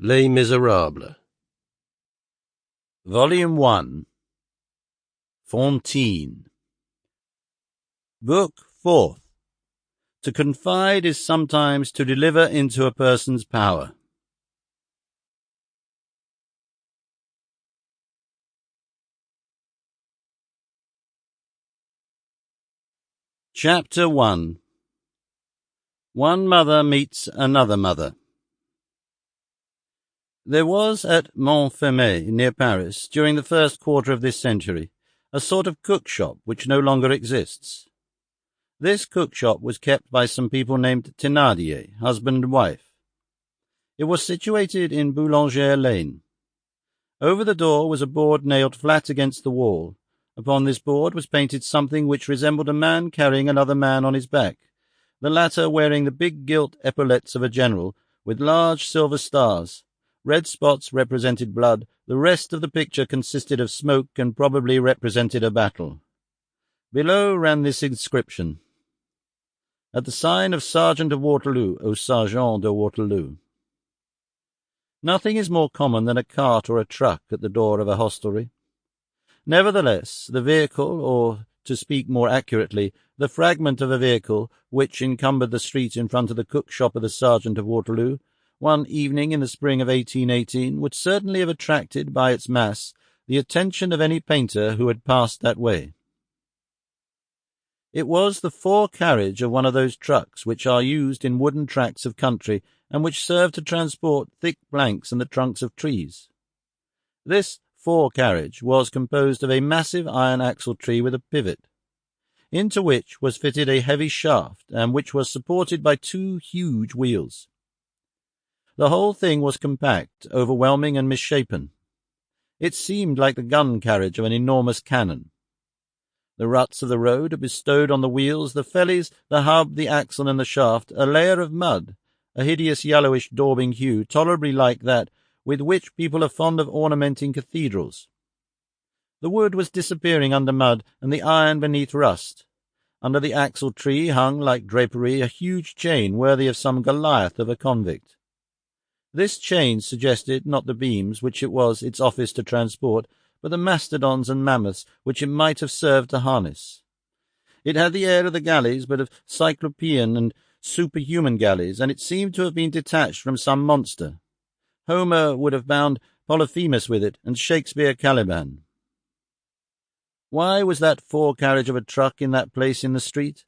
Les Misérables. Volume 1. Fantine. Book 4th. To confide is sometimes to deliver into a person's power. Chapter 1. One mother meets another mother. There was at Montfermeil, near Paris, during the first quarter of this century, a sort of cook-shop which no longer exists. This cook-shop was kept by some people named Thénardier, husband and wife. It was situated in Boulanger Lane. Over the door was a board nailed flat against the wall. Upon this board was painted something which resembled a man carrying another man on his back, the latter wearing the big gilt epaulettes of a general, with large silver stars. Red spots represented blood. The rest of the picture consisted of smoke and probably represented a battle. Below ran this inscription: At the sign of Sergeant of Waterloo, au Sergeant de Waterloo. Nothing is more common than a cart or a truck at the door of a hostelry. Nevertheless, the vehicle, or, to speak more accurately, the fragment of a vehicle which encumbered the street in front of the cook-shop of the Sergeant of Waterloo, one evening in the spring of 1818, would certainly have attracted by its mass the attention of any painter who had passed that way. It was the fore-carriage of one of those trucks which are used in wooden tracts of country and which serve to transport thick planks and the trunks of trees. This fore-carriage was composed of a massive iron axle-tree with a pivot, into which was fitted a heavy shaft, and which was supported by two huge wheels. The whole thing was compact, overwhelming, and misshapen. It seemed like the gun-carriage of an enormous cannon. The ruts of the road bestowed on the wheels, the fellies, the hub, the axle, and the shaft, a layer of mud, a hideous yellowish daubing hue, tolerably like that with which people are fond of ornamenting cathedrals. The wood was disappearing under mud, and the iron beneath rust. Under the axle-tree hung, like drapery, a huge chain worthy of some Goliath of a convict. This chain suggested not the beams which it was its office to transport, but the mastodons and mammoths which it might have served to harness. It had the air of the galleys, but of cyclopean and superhuman galleys, and it seemed to have been detached from some monster. Homer would have bound Polyphemus with it, and Shakespeare Caliban. Why was that fore-carriage of a truck in that place in the street?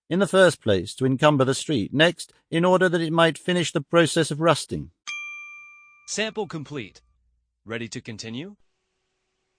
In the first place, to encumber the street. Next, in order that it might finish the process of rusting. Sample complete. Ready to continue?